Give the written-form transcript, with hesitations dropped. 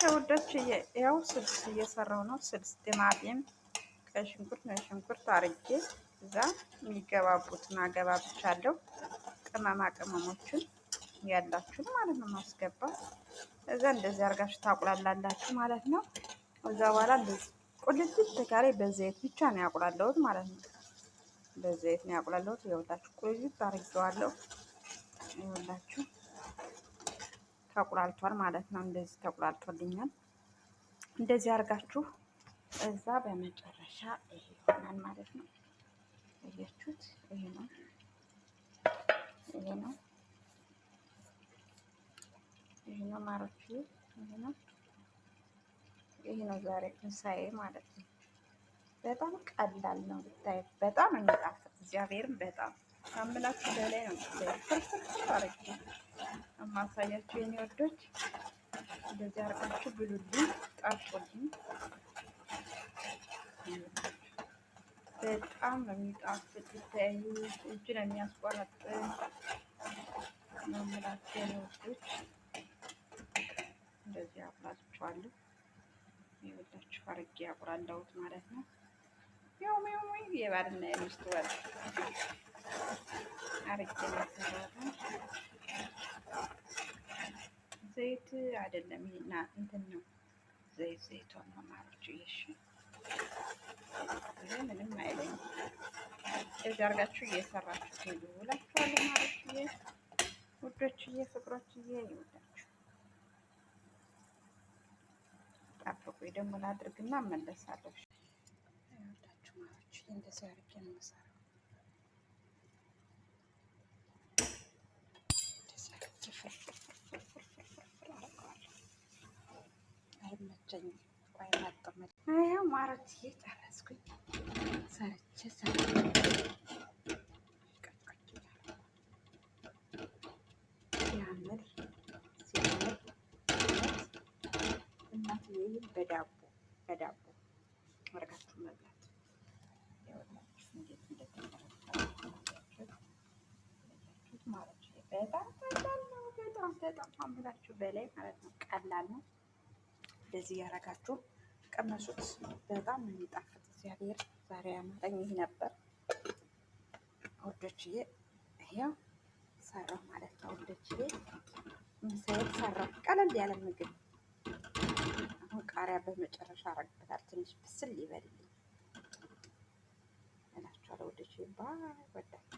ውዶችዬ ያው ስልስ እየሰራው ነው። ስልስ ቲማቲም፣ ቀይ ሽንኩርት፣ ነጭ ሽንኩርት አርጌ እዛ የሚገባቡትን አገባብቻለሁ። ቅመማ ቅመሞችን ያላችሁ ማለት ነው ማስገባት። እዛ እንደዚህ አርጋችሁ ታቁላላላችሁ ማለት ነው። እዛ በኋላ እንደዚህ ቁልል ተካሪ በዘይት ብቻ ነው ያቁላለሁት ማለት ነው። በዘይት ነው ያቁላለሁት። ይኸውላችሁ ቁልል አርጌዋለሁ። ይኸውላችሁ ተቁላልቷል ማለት ነው። እንደዚህ ተቁላልቶልኛል። እንደዚህ አርጋችሁ እዛ በመጨረሻ ይሄ ይሆናል ማለት ነው። አያችሁት? ይሄ ነው ማሮች፣ ይሄ ነው ዛሬ ምሳዬ ማለት ነው። በጣም ቀላል ነው ብታይ፣ በጣም የሚጣፍጥ እግዚአብሔርን በጣም አምላችሁ በላይ ነው። ፍርፍር አረጋችሁ አማሳያችሁ የኔ ወዶች፣ እንደዚህ አርጋችሁ ብሉልኝ፣ ጠርጡልኝ። በጣም ነው የሚጣፍጥ ብታዩ፣ እጅ ነው የሚያስቆረጥጥ ነው የምላችሁ የኔ ወዶች። እንደዚህ አቁላልቼዋለሁ። ይኸውላችሁ አርጌ አቁላለሁት ማለት ነው። ያው የባልና የሚስት ወጥ አርጌ ነው የሰራሁት። ዘይት አይደለም ይሄና እንትን ነው፣ ዘይቷን ነው ማለት ይሄ። ይሄ ምንም አይለኝም። እዚህ አርጋችሁ እየሰራችሁ ትውላችኋል ማለት ይሄ ውዶችዬ፣ ፍቅሮችዬ ይወዳችሁ። ጠብቁኝ ደግሞ ላድርግና እመለሳለሁ። ይወዳችሁ ማለት እንደዚህ አርጌ ነው የምሰራው። አይመቸኝም። ቆይ ማጥመድ አያው ማረት ጨረስኩኝ። ሰርቼ ሲያምር እናትዬ በዳቦ አርጋችሁ መብላት ያወላችሁ እንዴት እንደተመረጣችሁ ማለት ነው። በጣም ቀላል ነው። በጣም አምላችሁ በላይ ማለት ነው። ቀላል ነው። እንደዚህ ያረጋችሁ ቀመሱት። በጣም ነው የሚጣፍጥ። እግዚአብሔር ዛሬ ያማረኝ ይሄ ነበር ወዶችዬ። ይሄው ሰራው ማለት ነው ወዶችዬ። ምሳሌ ሰራው ቀለል ያለ ምግብ። አሁን ቃሪያ በመጨረሻ አረግበታል። ትንሽ ብስል ይበልልኝ እላችኋለሁ ወዶችዬ። ባይ ወዳ